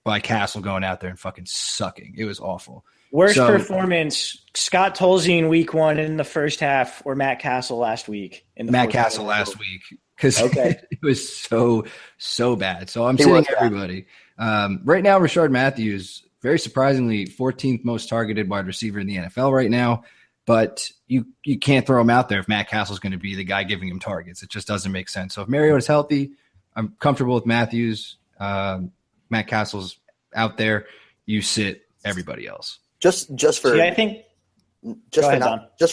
by Castle going out there and fucking sucking. It was awful. Worst performance, Scott Tolzien week 1 in the first half or Matt Castle last week? Matt Castle last week. Because it was so bad. So I'm sitting everybody. Right now, Rashard Matthews, very surprisingly, 14th most targeted wide receiver in the NFL right now. But you can't throw him out there if Matt Castle's going to be the guy giving him targets. It just doesn't make sense. So if Mariota's healthy, I'm comfortable with Matthews. Matt Castle's out there. You sit everybody else. Just for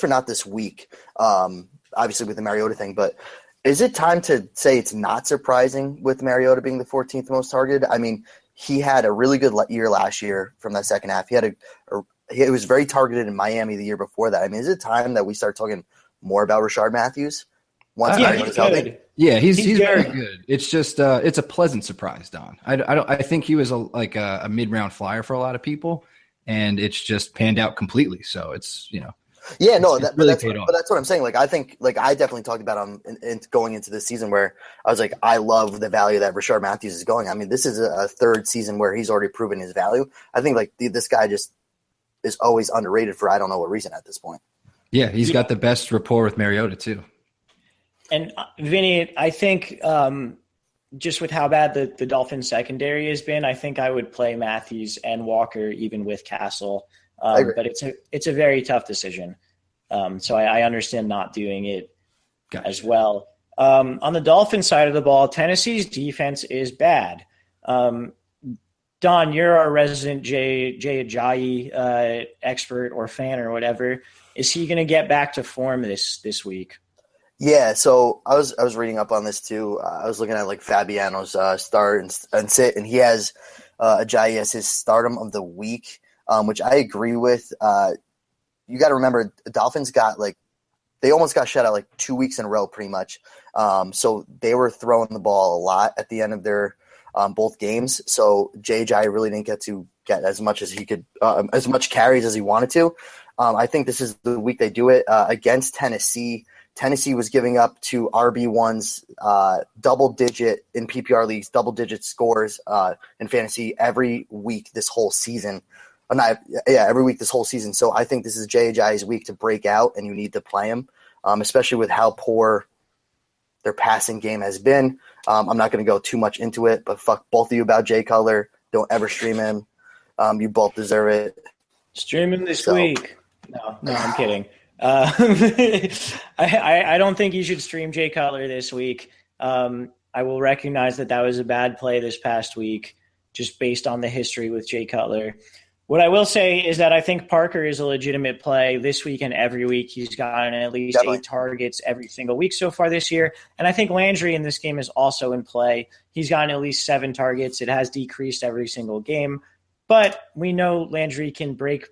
not this week. Obviously with the Mariota thing, but. Is it time to say it's not surprising with Mariota being the 14th most targeted? I mean, he had a really good year last year from that second half. He was very targeted in Miami the year before that. I mean, is it time that we start talking more about Rashard Matthews? He's good. Yeah, he's very good. It's just it's a pleasant surprise, Don. I think he was a mid-round flyer for a lot of people, and it's just panned out completely. So it's Yeah, no, but that's what I'm saying. Like, I think, I definitely talked about going into this season where I was like, I love the value that Rashard Matthews is going. I mean, this is a third season where he's already proven his value. I think this guy just is always underrated for I don't know what reason at this point. Yeah, he's got the best rapport with Mariota too. And Vinny, I think just with how bad the Dolphins secondary has been, I think I would play Matthews and Walker even with Castle. But it's a very tough decision. So I understand not doing it as well. On the Dolphins side of the ball, Tennessee's defense is bad. Don, you're our resident Jay Ajayi expert or fan or whatever. Is he going to get back to form this week? Yeah, so I was reading up on this too. I was looking at like Fabiano's start and sit, and he has Ajayi as his stardom of the week, which I agree with. You got to remember, the Dolphins they almost got shut out like 2 weeks in a row, pretty much. So they were throwing the ball a lot at the end of their both games. So Ajayi really didn't get as much as he could, as much carries as he wanted to. I think this is the week they do it against Tennessee. Tennessee was giving up to RB1s double-digit in PPR leagues, double-digit scores in fantasy every week this whole season. Every week this whole season. So I think this is Jay Ajayi's week to break out, and you need to play him, especially with how poor their passing game has been. I'm not going to go too much into it, but fuck both of you about Jay Cutler. Don't ever stream him. You both deserve it. Stream him this week. No, I'm kidding. I don't think you should stream Jay Cutler this week. I will recognize that was a bad play this past week, just based on the history with Jay Cutler. What I will say is that I think Parker is a legitimate play this week and every week. He's gotten at least 8 targets every single week so far this year. And I think Landry in this game is also in play. He's gotten at least 7 targets. It has decreased every single game. But we know Landry can break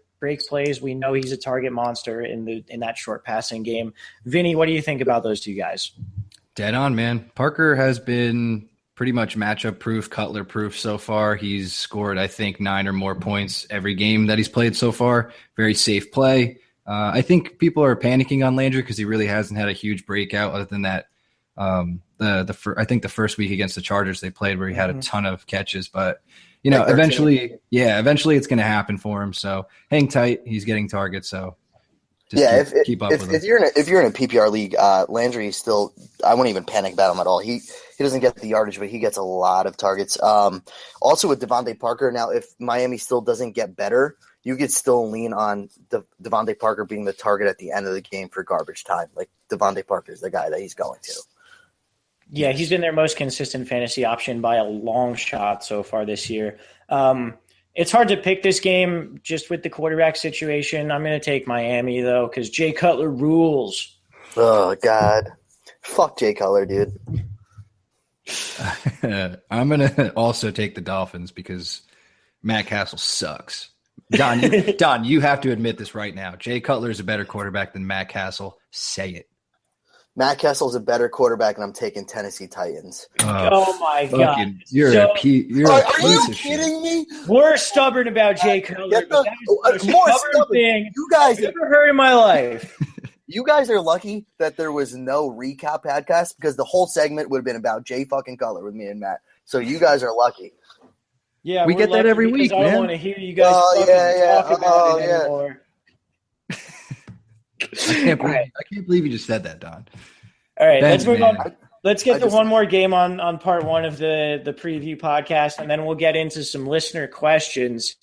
plays. We know he's a target monster in that short passing game. Vinny, what do you think about those two guys? Dead on, man. Parker has been pretty much matchup proof, Cutler proof so far. He's scored, I think, 9 or more points every game that he's played so far. Very safe play. I think people are panicking on Landry because he really hasn't had a huge breakout other than that. I think the first week against the Chargers they played where he had a ton of catches, but eventually it's going to happen for him. So hang tight. He's getting targets. So keep up with him. If you're in a PPR league, Landry is still, I wouldn't even panic about him at all. He doesn't get the yardage, but he gets a lot of targets. Also with Devontae Parker, now if Miami still doesn't get better, you could still lean on Devontae Parker being the target at the end of the game for garbage time. Like Devontae Parker is the guy that he's going to. Yeah, he's been their most consistent fantasy option by a long shot so far this year. It's hard to pick this game just with the quarterback situation. I'm going to take Miami, though, because Jay Cutler rules. Oh, God. Fuck Jay Cutler, dude. I'm going to also take the Dolphins because Matt Castle sucks. Don, you have to admit this right now. Jay Cutler is a better quarterback than Matt Castle. Say it. Matt Castle is a better quarterback, and I'm taking Tennessee Titans. Oh my God! You're a piece you of kidding me? We're stubborn about Jay Cutler. But that is the most stubborn thing I've ever heard in my life. You guys are lucky that there was no recap podcast because the whole segment would have been about Jay fucking Cutler with me and Matt. So you guys are lucky. Yeah, we get that every week, man. I don't want to hear you guys talk about it anymore. I can't believe you just said that, Don. All right, let's move on. Let's get to one more game on part 1 of the preview podcast, and then we'll get into some listener questions.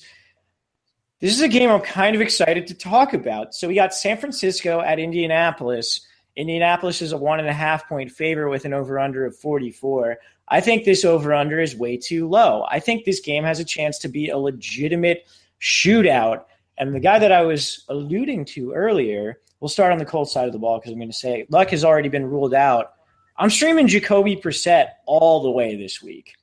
This is a game I'm kind of excited to talk about. So we got San Francisco at Indianapolis. Indianapolis is a 1.5-point favorite with an over-under of 44. I think this over-under is way too low. I think this game has a chance to be a legitimate shootout. And the guy that I was alluding to earlier, we'll start on the Colts side of the ball because I'm going to say Luck has already been ruled out. I'm streaming Jacoby Brissett all the way this week.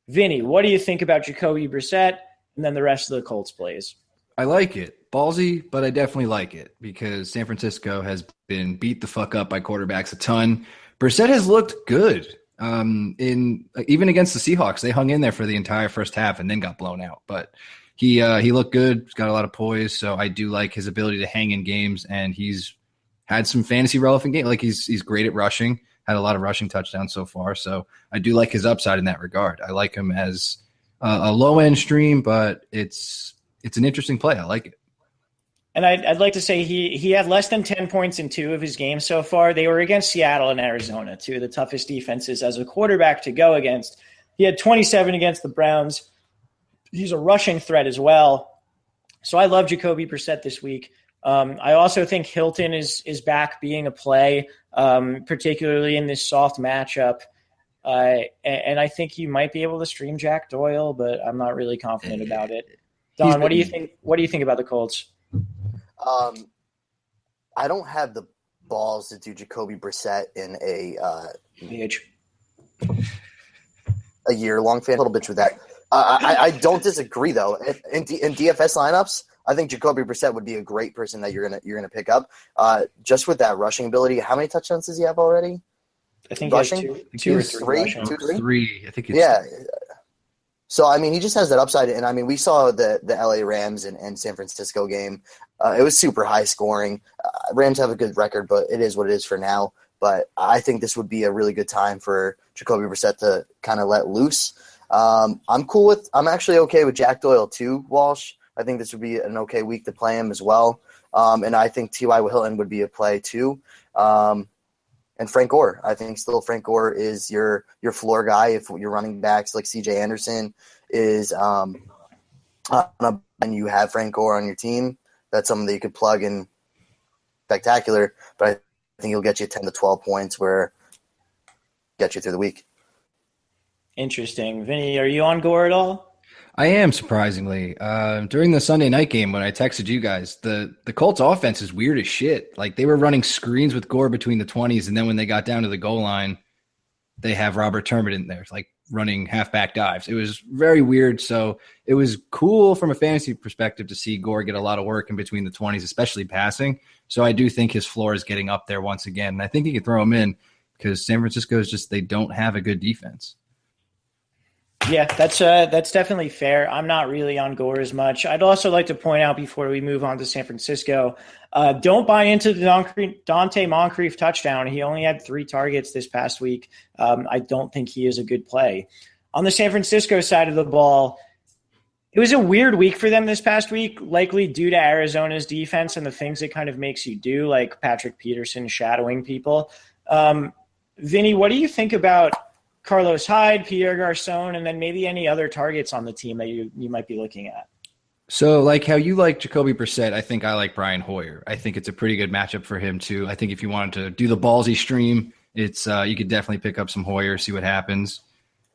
Vinny, what do you think about Jacoby Brissett and then the rest of the Colts plays? I like it. Ballsy, but I definitely like it because San Francisco has been beat the fuck up by quarterbacks a ton. Brissett has looked good even against the Seahawks. They hung in there for the entire first half and then got blown out. But he looked good. He's got a lot of poise. So I do like his ability to hang in games, and he's had some fantasy relevant games. Like he's great at rushing, had a lot of rushing touchdowns so far. So I do like his upside in that regard. I like him as a low end stream, but it's an interesting play. I like it. And I'd like to say he had less than 10 points in 2 of his games so far. They were against Seattle and Arizona, 2 of the toughest defenses as a quarterback to go against. He had 27 against the Browns. He's a rushing threat as well. So I love Jacoby Brissett this week. I also think Hilton is back being a play, particularly in this soft matchup. And I think you might be able to stream Jack Doyle, but I'm not really confident about it. Don, what do you think? What do you think about the Colts? I don't have the balls to do Jacoby Brissett in a year-long fan. A little bitch with that. I don't disagree though. In DFS lineups, I think Jacoby Brissett would be a great person that you're gonna pick up. Just with that rushing ability, how many touchdowns does he have already? I think rushing two or three. Three. I think it's So, I mean, he just has that upside. And, I mean, we saw the LA Rams and San Francisco game. It was super high scoring. Rams have a good record, but it is what it is for now. But I think this would be a really good time for Jacoby Brissett to kind of let loose. I'm actually okay with Jack Doyle too, Walsh. I think this would be an okay week to play him as well. And I think T.Y. Hilton would be a play too. And Frank Gore. I think still Frank Gore is your floor guy. If your running backs like C.J. Anderson is and you have Frank Gore on your team, that's something that you could plug in spectacular. But I think he'll get you 10 to 12 points where get you through the week. Interesting. Vinny, are you on Gore at all? I am, surprisingly. During the Sunday night game when I texted you guys, the Colts offense is weird as shit. Like, they were running screens with Gore between the 20s, and then when they got down to the goal line, they have Robert Turmett in there, like running halfback dives. It was very weird. So it was cool from a fantasy perspective to see Gore get a lot of work in between the 20s, especially passing. So I do think his floor is getting up there once again. And I think you can throw him in because San Francisco is just, they don't have a good defense. Yeah, that's definitely fair. I'm not really on Gore as much. I'd also like to point out before we move on to San Francisco, don't buy into the Dante Moncrief touchdown. He only had 3 targets this past week. I don't think he is a good play. On the San Francisco side of the ball, it was a weird week for them this past week, likely due to Arizona's defense and the things it kind of makes you do, like Patrick Peterson shadowing people. Vinny, what do you think about Carlos Hyde, Pierre Garçon, and then maybe any other targets on the team that you might be looking at? So like how you like Jacoby Brissett, I think I like Brian Hoyer. I think it's a pretty good matchup for him too. I think if you wanted to do the ballsy stream, it's you could definitely pick up some Hoyer, see what happens.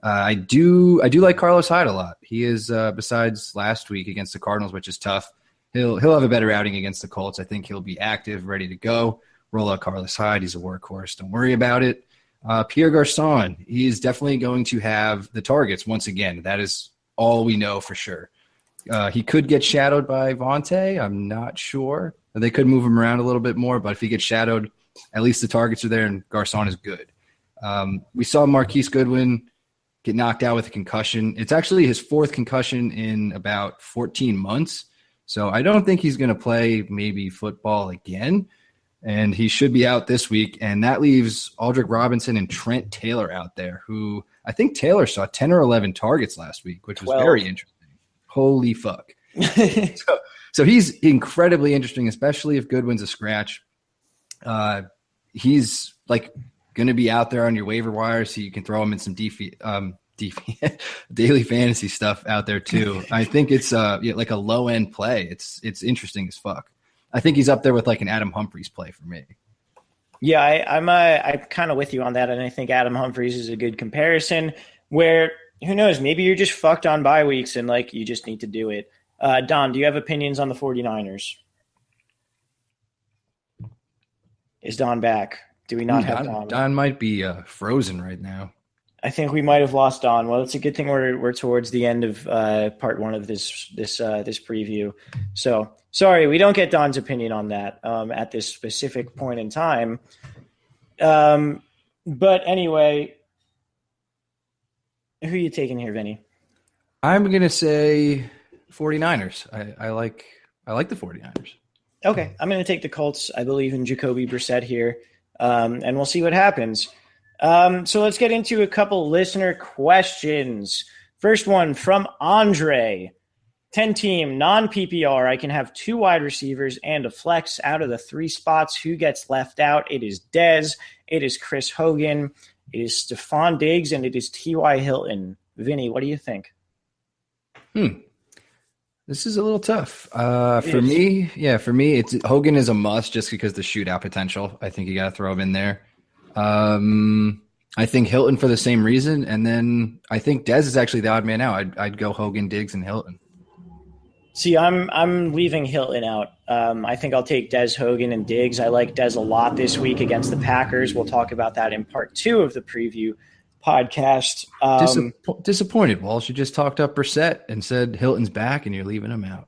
I do like Carlos Hyde a lot. He is besides last week against the Cardinals, which is tough. He'll have a better outing against the Colts. I think he'll be active, ready to go. Roll out Carlos Hyde. He's a workhorse. Don't worry about it. Pierre Garçon, he is definitely going to have the targets once again. That is all we know for sure. He could get shadowed by Vontae. I'm not sure. They could move him around a little bit more, but if he gets shadowed, at least the targets are there, and Garçon is good. We saw Marquise Goodwin get knocked out with a concussion. It's actually his 4th concussion in about 14 months. So I don't think he's going to play maybe football again. And he should be out this week. And that leaves Aldrick Robinson and Trent Taylor out there, who I think Taylor saw 10 or 11 targets last week, which was 12. Very interesting. Holy fuck. So he's incredibly interesting, especially if Goodwin's a scratch. He's like going to be out there on your waiver wire, so you can throw him in some daily fantasy stuff out there too. I think it's like a low end play. It's interesting as fuck. I think he's up there with like an Adam Humphries play for me. Yeah, I'm kind of with you on that, and I think Adam Humphries is a good comparison. Where who knows, maybe you're just fucked on bye weeks and like you just need to do it. Don, do you have opinions on the 49ers? Is Don back? Do we not have Don? Don might be frozen right now. I think we might have lost Don. Well, it's a good thing we're towards the end of part 1 of this preview. So sorry, we don't get Don's opinion on that at this specific point in time. But anyway, who are you taking here, Vinny? I'm gonna say 49ers. I like the 49ers. Okay, I'm gonna take the Colts. I believe in Jacoby Brissett here, and we'll see what happens. So let's get into a couple listener questions. First one from Andre. 10-team, non-PPR. I can have 2 wide receivers and a flex out of the 3 spots. Who gets left out? It is Dez. It is Chris Hogan. It is Stephon Diggs, and it is T.Y. Hilton. Vinny, what do you think? This is a little tough. For me, it's Hogan is a must just because the shootout potential. I think you got to throw him in there. I think Hilton for the same reason, and then I think Dez is actually the odd man out. I'd go Hogan, Diggs, and Hilton. See, I'm leaving Hilton out. I think I'll take Dez, Hogan, and Diggs. I like Dez a lot this week against the Packers. We'll talk about that in part 2 of the preview podcast. Disappointed, Walsh. You just talked up Brissett and said Hilton's back, and you're leaving him out.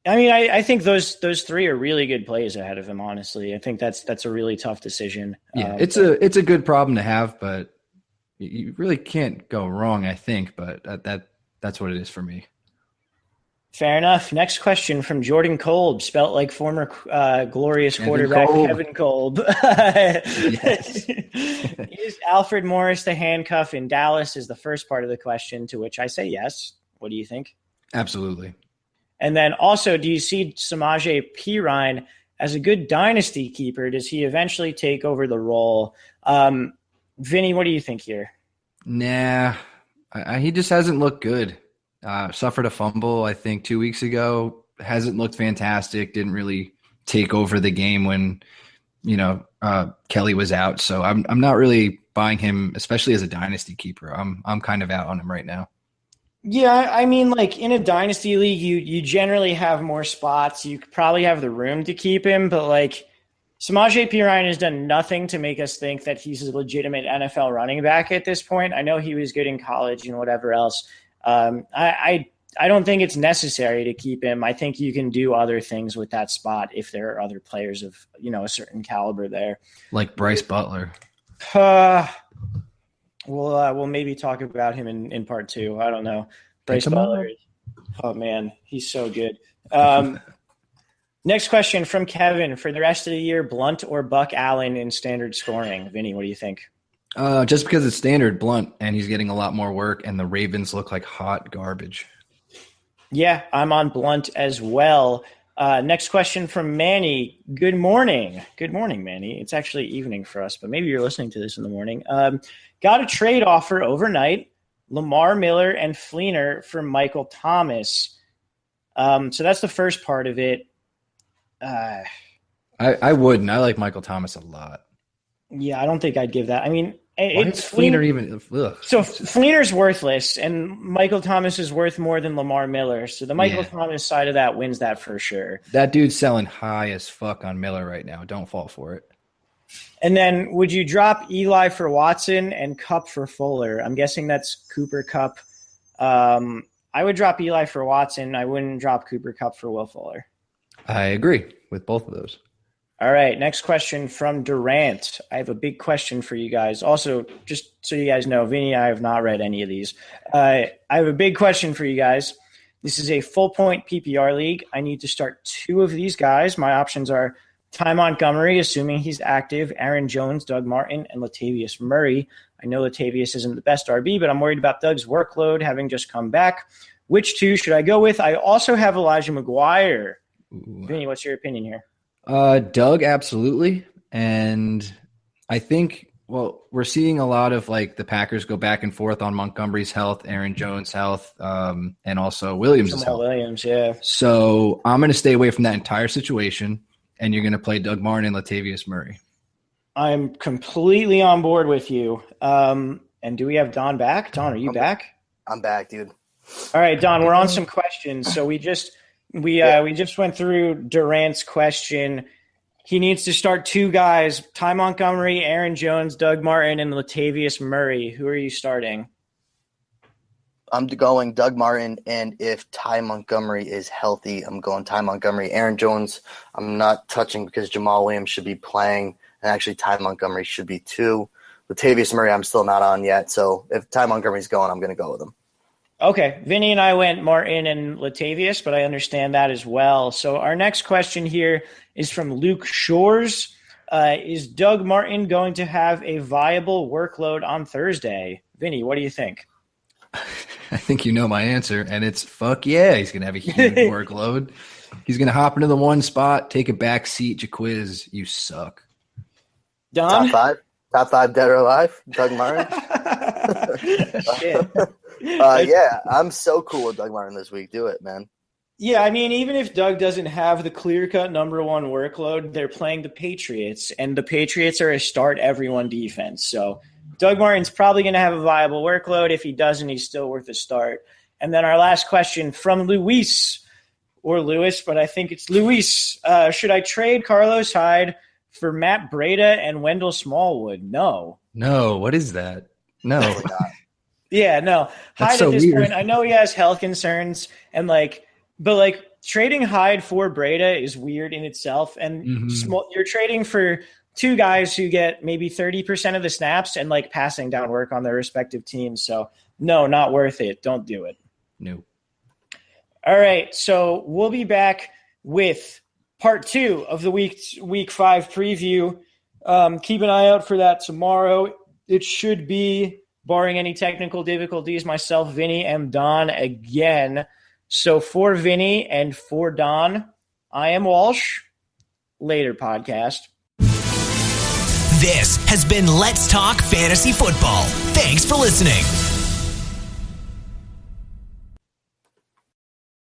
I mean, I think those 3 are really good plays ahead of him. Honestly, I think that's a really tough decision. Yeah, it's a good problem to have, but you really can't go wrong. I think, but that's what it is for me. Fair enough. Next question from Jordan Kolb, spelt like former glorious quarterback Kevin Kolb. Yes. Is Alfred Morris the handcuff in Dallas is the first part of the question, to which I say yes. What do you think? Absolutely. And then also, do you see Samaje Perine as a good dynasty keeper? Does he eventually take over the role? Vinny, what do you think here? Nah, he just hasn't looked good. Suffered a fumble, I think, 2 weeks ago. Hasn't looked fantastic. Didn't really take over the game when, Kelly was out. So I'm not really buying him, especially as a dynasty keeper. I'm kind of out on him right now. Yeah, I mean, like in a dynasty league, you generally have more spots. You probably have the room to keep him, but like Samaje Perine has done nothing to make us think that he's a legitimate NFL running back at this point. I know he was good in college and whatever else. I don't think it's necessary to keep him. I think you can do other things with that spot if there are other players of, a certain caliber there. Like Bryce Butler. We'll maybe talk about him in part 2. I don't know. Bryce Butler. Oh man, he's so good. Next question from Kevin. For the rest of the year, Blunt or Buck Allen in standard scoring? Vinny, what do you think? Just because it's standard, Blunt, and he's getting a lot more work, and the Ravens look like hot garbage. Yeah, I'm on Blunt as well. Next question from Manny. Good morning. Good morning, Manny. It's actually evening for us, but maybe you're listening to this in the morning. Got a trade offer overnight, Lamar Miller and Fleener for Michael Thomas. So that's the first part of it. I wouldn't. I like Michael Thomas a lot. Yeah, I don't think I'd give that. I mean, it's Fleener even. Ugh. So Fleener's worthless, and Michael Thomas is worth more than Lamar Miller. So the Michael Thomas side of that wins that for sure. That dude's selling high as fuck on Miller right now. Don't fall for it. And then would you drop Eli for Watson and Kupp for Fuller? I'm guessing that's Cooper Kupp. I would drop Eli for Watson. I wouldn't drop Cooper Kupp for Will Fuller. I agree with both of those. All right, next question from Durant. I have a big question for you guys. Also, just so you guys know, Vinny, I have not read any of these. I have a big question for you guys. This is a full-point PPR league. I need to start 2 of these guys. My options are Ty Montgomery, assuming he's active, Aaron Jones, Doug Martin, and Latavius Murray. I know Latavius isn't the best RB, but I'm worried about Doug's workload having just come back. Which 2 should I go with? I also have Elijah McGuire. Vinny, what's your opinion here? Doug, absolutely. And I think, we're seeing a lot of like the Packers go back and forth on Montgomery's health, Aaron Jones' health, and also Williams' health. Williams, yeah. So I'm going to stay away from that entire situation, and you're going to play Doug Martin and Latavius Murray. I'm completely on board with you. And do we have Don back? Don, are you back? I'm back, dude. All right, Don, we're on some questions. So we just went through Durant's question. He needs to start 2 guys, Ty Montgomery, Aaron Jones, Doug Martin, and Latavius Murray. Who are you starting? I'm going Doug Martin, and if Ty Montgomery is healthy, I'm going Ty Montgomery. Aaron Jones, I'm not touching because Jamal Williams should be playing, and actually Ty Montgomery should be too. Latavius Murray, I'm still not on yet, so if Ty Montgomery's going, I'm going to go with him. Okay, Vinny and I went Martin and Latavius, but I understand that as well. So our next question here is from Luke Shores. Is Doug Martin going to have a viable workload on Thursday? Vinny, what do you think? I think you know my answer, and it's fuck yeah. He's going to have a huge workload. He's going to hop into the 1 spot, take a back seat, Jaquiz. You suck. Don? Top 5 dead or alive, Doug Martin. Shit. Yeah, I'm so cool with Doug Martin this week. Do it, man. Yeah, I mean, even if Doug doesn't have the clear-cut number one workload, they're playing the Patriots, and the Patriots are a start-everyone defense. So Doug Martin's probably going to have a viable workload. If he doesn't, he's still worth a start. And then our last question from Luis, or Lewis, but I think it's Luis. Should I trade Carlos Hyde for Matt Breida and Wendell Smallwood? No. No, what is that? No. Yeah, no. That's Hyde so at this weird. point, I know he has health concerns, but trading Hyde for Breida is weird in itself. And you're trading for two guys who get maybe 30% of the snaps and like passing down work on their respective teams. So no, not worth it. Don't do it. No. All right, so we'll be back with part 2 of the week 5 preview. Keep an eye out for that tomorrow. It should be, barring any technical difficulties, myself, Vinny, and Don again. So for Vinny and for Don, I am Walsh. Later, podcast. This has been Let's Talk Fantasy Football. Thanks for listening.